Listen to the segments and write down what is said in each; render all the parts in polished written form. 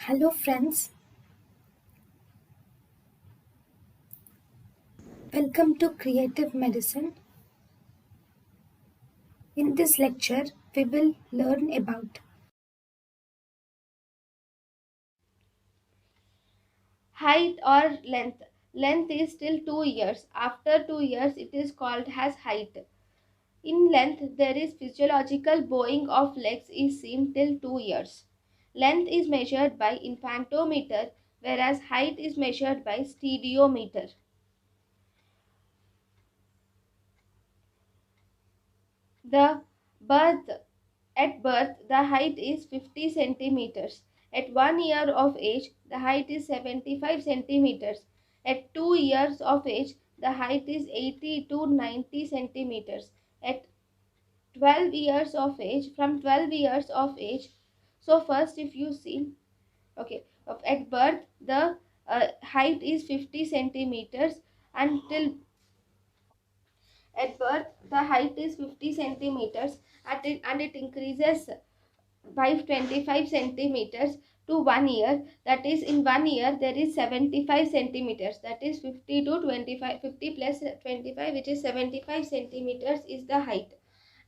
Hello, friends. Welcome to Creative Medicine. In this lecture, we will learn about Height or length. Length is still 2 years. After 2 years, it is called as height. In length, there is physiological bowing of legs is seen till 2 years. Length is measured by infantometer, whereas height is measured by stereometer. The birth At birth, the height is 50 centimeters. At 1 year of age, the height is 75 centimeters. At 2 years of age, the height is 80 to 90 centimeters. At 12 years of age, from 12 years of age, so first if you see, okay, at birth, the height is 50 centimeters until at birth, the height is 50 centimeters and it increases by 25 centimeters to 1 year. That is, in 1 year there is 75 centimeters. That is 50 to 25, 50 plus 25, which is 75 centimeters is the height.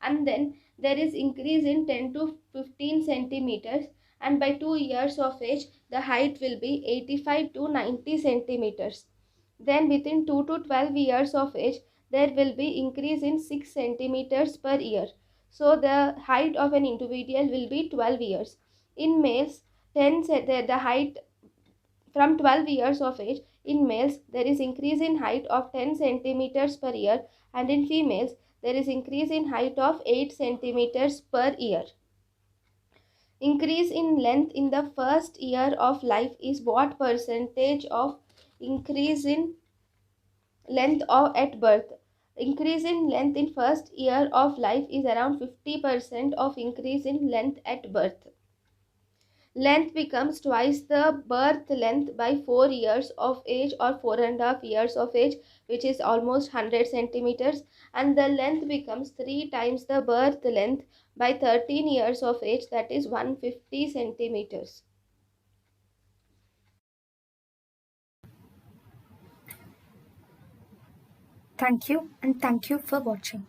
And then there is increase in 10 to 15 centimeters, and by 2 years of age the height will be 85 to 90 centimeters. Then within 2 to 12 years of age there will be increase in 6 centimeters per year. So the height of an individual will be 12 years. In males, the height from 12 years of age, in males there is increase in height of 10 centimeters per year, and in females there is increase in height of 8 centimeters per year. Increase in length in the first year of life is what percentage of increase in length of at birth? Increase in length in first year of life is around 50% of increase in length at birth. Length becomes twice the birth length by 4 years of age or 4.5 years of age, which is almost 100 centimeters, and the length becomes 3 times the birth length by 13 years of age, that is 150 centimeters. thank you and thank you for watching.